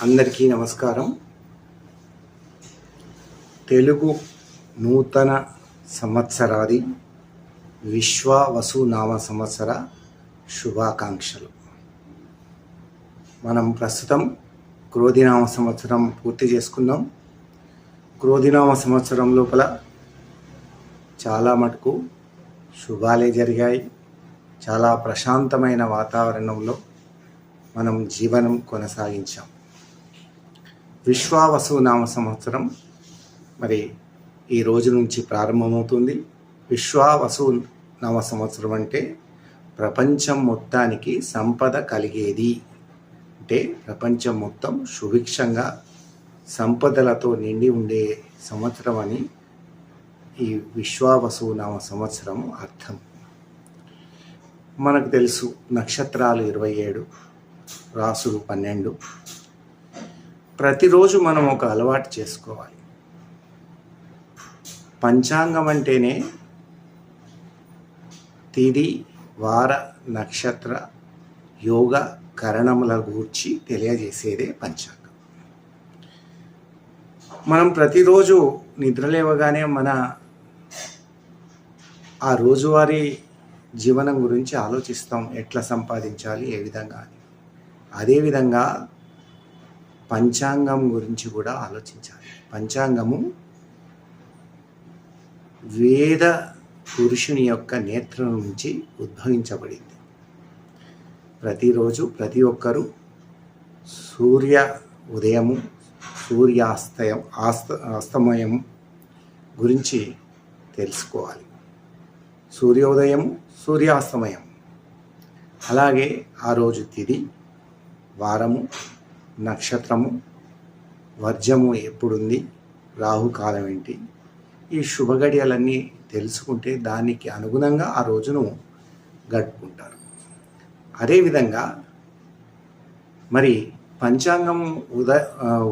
అందరికీ నమస్కారం. తెలుగు నూతన సంవత్సరాది విశ్వావసునామ సంవత్సర శుభాకాంక్షలు. మనం ప్రస్తుతం క్రోధినామ సంవత్సరం పూర్తి చేసుకున్నాం. క్రోధినామ సంవత్సరం లోపల చాలా మటుకు శుభాలే జరిగాయి. చాలా ప్రశాంతమైన వాతావరణంలో మనం జీవనం కొనసాగించాం. విశ్వావసునామ సంవత్సరం మరి ఈ రోజు నుంచి ప్రారంభమవుతుంది. విశ్వావసునామ సంవత్సరం అంటే ప్రపంచం మొత్తానికి సంపద కలిగేది, అంటే ప్రపంచం మొత్తం సుభిక్షంగా సంపదలతో నిండి ఉండే సంవత్సరం అని ఈ విశ్వావసునామ సంవత్సరం అర్థం. మనకు తెలుసు, నక్షత్రాలు 27, రాసులు 12. ప్రతిరోజు మనం ఒక అలవాటు చేసుకోవాలి. పంచాంగం అంటేనే తిథి, వార, నక్షత్ర, యోగ, కరణముల గూర్చి తెలియజేసేదే పంచాంగం. మనం ప్రతిరోజు నిద్రలేవగానే ఆ రోజువారీ జీవనం గురించి ఆలోచిస్తాం, ఎట్లా సంపాదించాలి, ఏ విధంగా అని. అదేవిధంగా పంచాంగం గురించి కూడా ఆలోచించాలి. పంచాంగము వేద పురుషుని యొక్క నేత్రం నుంచి ఉద్భవించబడింది. ప్రతిరోజు ప్రతి ఒక్కరూ సూర్య ఉదయము, అస్తమయం గురించి తెలుసుకోవాలి. సూర్యోదయము, సూర్యాస్తమయం, అలాగే ఆ రోజు తిథి, వారము, నక్షత్రము, వర్జము ఎప్పుడుంది, రాహుకాలం ఏంటి, ఈ శుభగడియలన్నీ తెలుసుకుంటే దానికి అనుగుణంగా ఆ రోజును గడుపుకుంటారు. అదేవిధంగా మరి పంచాంగం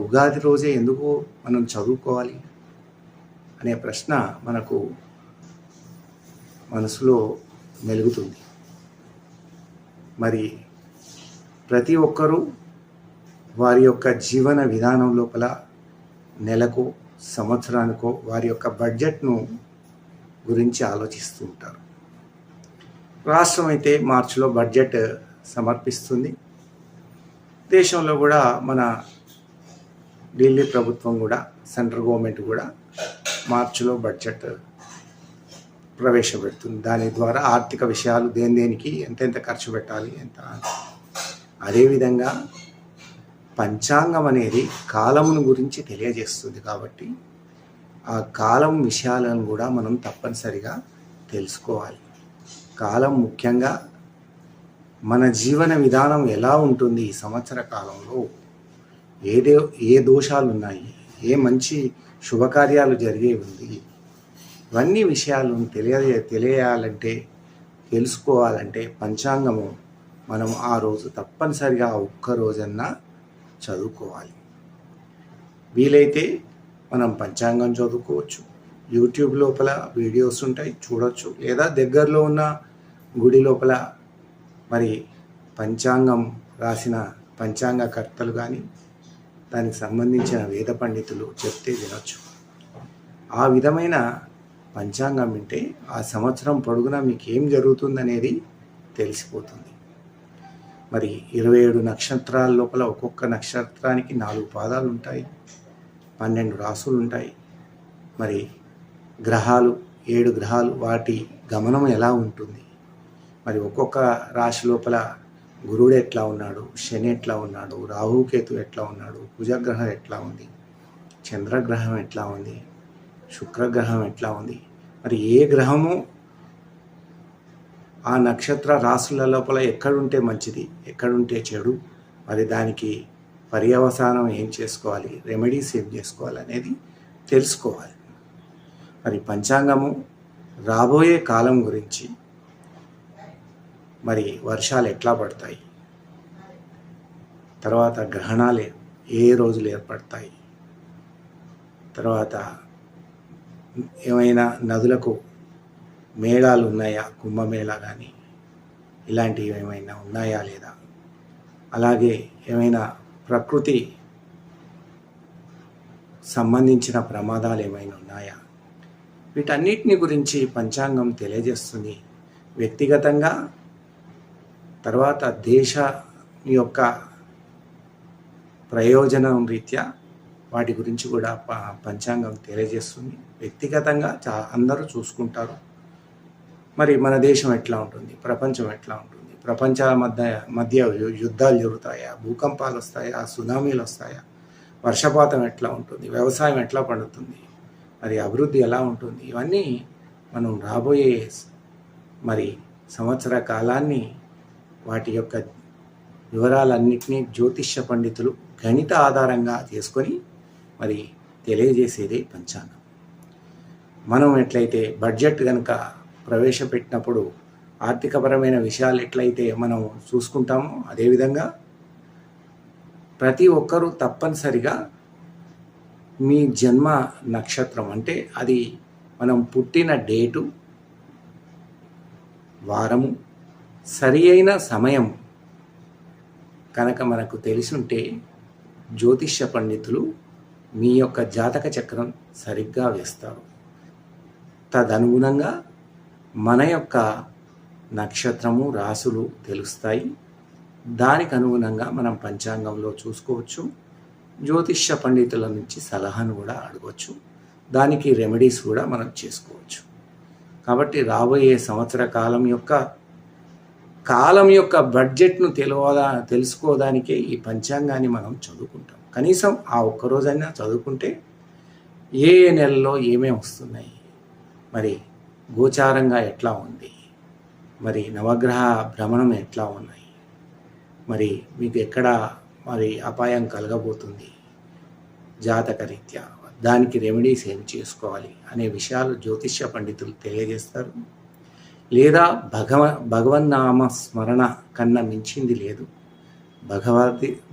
ఉగాది రోజే ఎందుకు మనం చదువుకోవాలి అనే ప్రశ్న మనకు మనసులో మెలుగుతుంది. మరి ప్రతి ఒక్కరూ వారి యొక్క జీవన విధానం లోపల నెలకు, సంవత్సరానికో వారి యొక్క బడ్జెట్ను గురించి ఆలోచిస్తూ ఉంటారు. రాష్ట్రం అయితే మార్చిలో బడ్జెట్ సమర్పిస్తుంది. దేశంలో కూడా మన ఢిల్లీ ప్రభుత్వం కూడా, సెంట్రల్ గవర్నమెంట్ కూడా మార్చిలో బడ్జెట్ ప్రవేశపెడుతుంది. దాని ద్వారా ఆర్థిక విషయాలు దేనికి ఎంతెంత ఖర్చు పెట్టాలి, ఎంత. అదేవిధంగా పంచాంగం అనేది కాలమును గురించి తెలియజేస్తుంది. కాబట్టి ఆ కాలం విషయాలను కూడా మనం తప్పనిసరిగా తెలుసుకోవాలి. కాలం ముఖ్యంగా మన జీవన విధానం ఎలా ఉంటుంది, ఈ సంవత్సర కాలంలో ఏ దోషాలు ఉన్నాయి, ఏ మంచి శుభకార్యాలు జరిగే ఉంది, ఇవన్నీ విషయాలను తెలియాలంటే, తెలుసుకోవాలంటే పంచాంగము మనం ఆ రోజు తప్పనిసరిగా ఒక్క రోజన్నా చదువుకోవాలి. వీలైతే మనం పంచాంగం చదువుకోవచ్చు. యూట్యూబ్ లోపల వీడియోస్ ఉంటాయి, చూడవచ్చు. లేదా దగ్గరలో ఉన్న గుడి లోపల మరి పంచాంగం రాసిన పంచాంగకర్తలు కానీ దానికి సంబంధించిన వేద పండితులు చెప్తే వినొచ్చు. ఆ విధమైన పంచాంగం వింటే ఆ సంవత్సరం పొడుగునా మీకు ఏం జరుగుతుందనేది తెలిసిపోతుంది. మరి 27 నక్షత్రాల లోపల ఒక్కొక్క నక్షత్రానికి 4 పాదాలు ఉంటాయి, 12 రాసులు ఉంటాయి. మరి గ్రహాలు 7 గ్రహాలు, వాటి గమనం ఎలా ఉంటుంది, మరి ఒక్కొక్క రాశి లోపల గురుడు ఎట్లా ఉన్నాడు, శని ఎట్లా ఉన్నాడు, రాహుకేతు ఎట్లా ఉన్నాడు, కుజగ్రహం ఎట్లా ఉంది, చంద్రగ్రహం ఎట్లా ఉంది, శుక్రగ్రహం ఎట్లా ఉంది, మరి ఏ గ్రహము ఆ నక్షత్ర రాశుల లోపల ఎక్కడుంటే మంచిది, ఎక్కడుంటే చెడు, మరి దానికి పర్యవసానం ఏం చేసుకోవాలి, రెమెడీస్ ఏం చేసుకోవాలి అనేది తెలుసుకోవాలి. మరి పంచాంగము రాబోయే కాలం గురించి, మరి వర్షాలు ఎట్లా పడతాయి, తర్వాత గ్రహణాలు ఏ రోజులు ఏర్పడతాయి, తర్వాత ఏమైనా నదులకు మేళాలు ఉన్నాయా, కుంభమేళా కానీ ఇలాంటివి ఏమైనా ఉన్నాయా లేదా, అలాగే ఏమైనా ప్రకృతి సంబంధించిన ప్రమాదాలు ఏమైనా ఉన్నాయా, వీటన్నిటిని గురించి పంచాంగం తెలియజేస్తుంది. వ్యక్తిగతంగా, తర్వాత దేశ యొక్క ప్రయోజనం రీత్యా వాటి గురించి కూడా పంచాంగం తెలియజేస్తుంది. వ్యక్తిగతంగా అందరూ చూసుకుంటారు. మరి మన దేశం ఎట్లా ఉంటుంది, ప్రపంచం ఎట్లా ఉంటుంది, ప్రపంచాల మధ్య యుద్ధాలు జరుగుతాయా, భూకంపాలు వస్తాయా, సునామీలు వస్తాయా, వర్షపాతం ఎట్లా ఉంటుంది, వ్యవసాయం ఎట్లా పండుతుంది, మరి అభివృద్ధి ఎలా ఉంటుంది, ఇవన్నీ మనం రాబోయే మరి సంవత్సర కాలాన్ని వాటి యొక్క వివరాలన్నింటినీ జ్యోతిష్య పండితులు గణిత ఆధారంగా చేసుకొని మరి తెలియజేసేదే పంచాంగం. మనం ఎట్లయితే బడ్జెట్ కనుక ప్రవేశపెట్టినప్పుడు ఆర్థికపరమైన విషయాలు ఎట్లయితే మనం చూసుకుంటామో, అదేవిధంగా ప్రతి ఒక్కరూ తప్పనిసరిగా మీ జన్మ నక్షత్రం, అంటే అది మనం పుట్టిన డేటు, వారము, సరి అయిన సమయం కనుక మనకు తెలిసి ఉంటే జ్యోతిష్య పండితులు మీ యొక్క జాతక చక్రం సరిగ్గా వేస్తారు. తదనుగుణంగా మన యొక్క నక్షత్రము, రాసులు తెలుస్తాయి. దానికి అనుగుణంగా మనం పంచాంగంలో చూసుకోవచ్చు. జ్యోతిష్య పండితుల నుంచి సలహాను కూడా అడగవచ్చు. దానికి రెమెడీస్ కూడా మనం చేసుకోవచ్చు. కాబట్టి రాబోయే సంవత్సర కాలం యొక్క బడ్జెట్ను తెలుసుకోవడానికే ఈ పంచాంగాన్ని మనం చదువుకుంటాం. కనీసం ఆ ఒక్కరోజైనా చదువుకుంటే ఏ నెలలో ఏమేమి వస్తున్నాయి, మరి గోచారంగా ఎట్లా ఉంది, మరి నవగ్రహ భ్రమణం ఎట్లా ఉన్నాయి, మరి మీకు ఎక్కడ మరి అపాయం కలగబోతుంది జాతక రీత్యా, దానికి రెమెడీస్ ఏం చేసుకోవాలి అనే విషయాలు జ్యోతిష్య పండితులు తెలియజేస్తారు. లేదా భగవన్నామ స్మరణ కన్నా మించింది లేదు.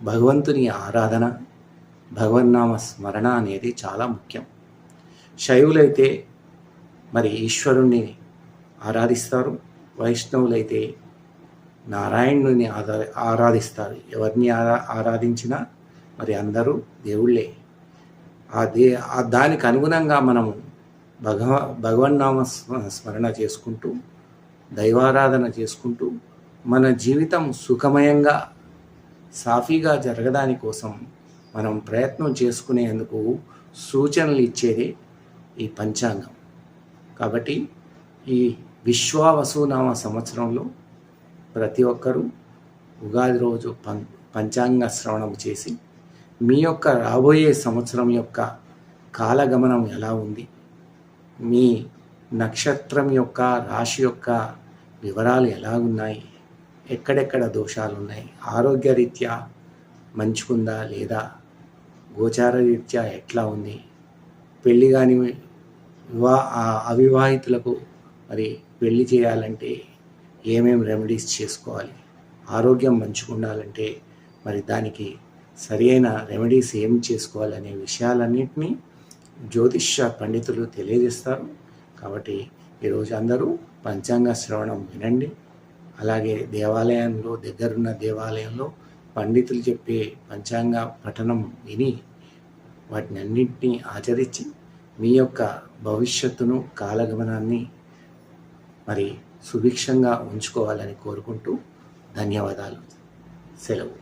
భగవంతుని ఆరాధన, భగవన్నామ స్మరణ అనేది చాలా ముఖ్యం. శైవులైతే మరి ఈశ్వరుణ్ణి ఆరాధిస్తారు, వైష్ణవులైతే నారాయణుని ఆరాధిస్తారు. ఎవరిని ఆరాధించినా మరి అందరూ దేవుళ్ళే. దానికి అనుగుణంగా మనము భగవన్నామ స్మరణ చేసుకుంటూ, దైవారాధన చేసుకుంటూ మన జీవితం సుఖమయంగా సాఫీగా జరగడాని కోసం మనం ప్రయత్నం చేసుకునేందుకు సూచనలు ఇచ్చేదే ఈ పంచాంగం. కాబట్టి ఈ విశ్వావసునామ సంవత్సరంలో ప్రతి ఒక్కరూ ఉగాది రోజు పంచాంగ శ్రవణం చేసి మీ యొక్క రాబోయే సంవత్సరం యొక్క కాలగమనం ఎలా ఉంది, మీ నక్షత్రం యొక్క రాశి యొక్క వివరాలు ఎలా ఉన్నాయి, ఎక్కడెక్కడ దోషాలు ఉన్నాయి, ఆరోగ్యరీత్యా మంచుకుందా లేదా, గోచార రీత్యా ఎట్లా ఉంది, పెళ్ళి కాని అవివాహితులకు మరి పెళ్లి చేయాలంటే ఏమేమి రెమెడీస్ చేసుకోవాలి, ఆరోగ్యం మంచుకుండాలంటే మరి దానికి సరి అయిన రెమెడీస్ ఏం చేసుకోవాలనే విషయాలన్నింటినీ జ్యోతిష్య పండితులు తెలియజేస్తారు. కాబట్టి ఈరోజు అందరూ పంచాంగ శ్రవణం వినండి. అలాగే దేవాలయంలో, దగ్గరున్న దేవాలయంలో పండితులు చెప్పే పంచాంగ పఠనం విని వాటిని అన్నింటినీ ఆచరించి మీ యొక్క భవిష్యత్తును, కాలగమనాన్ని మరి సుభిక్షంగా ఉంచుకోవాలని కోరుకుంటూ ధన్యవాదాలు. సెలవు.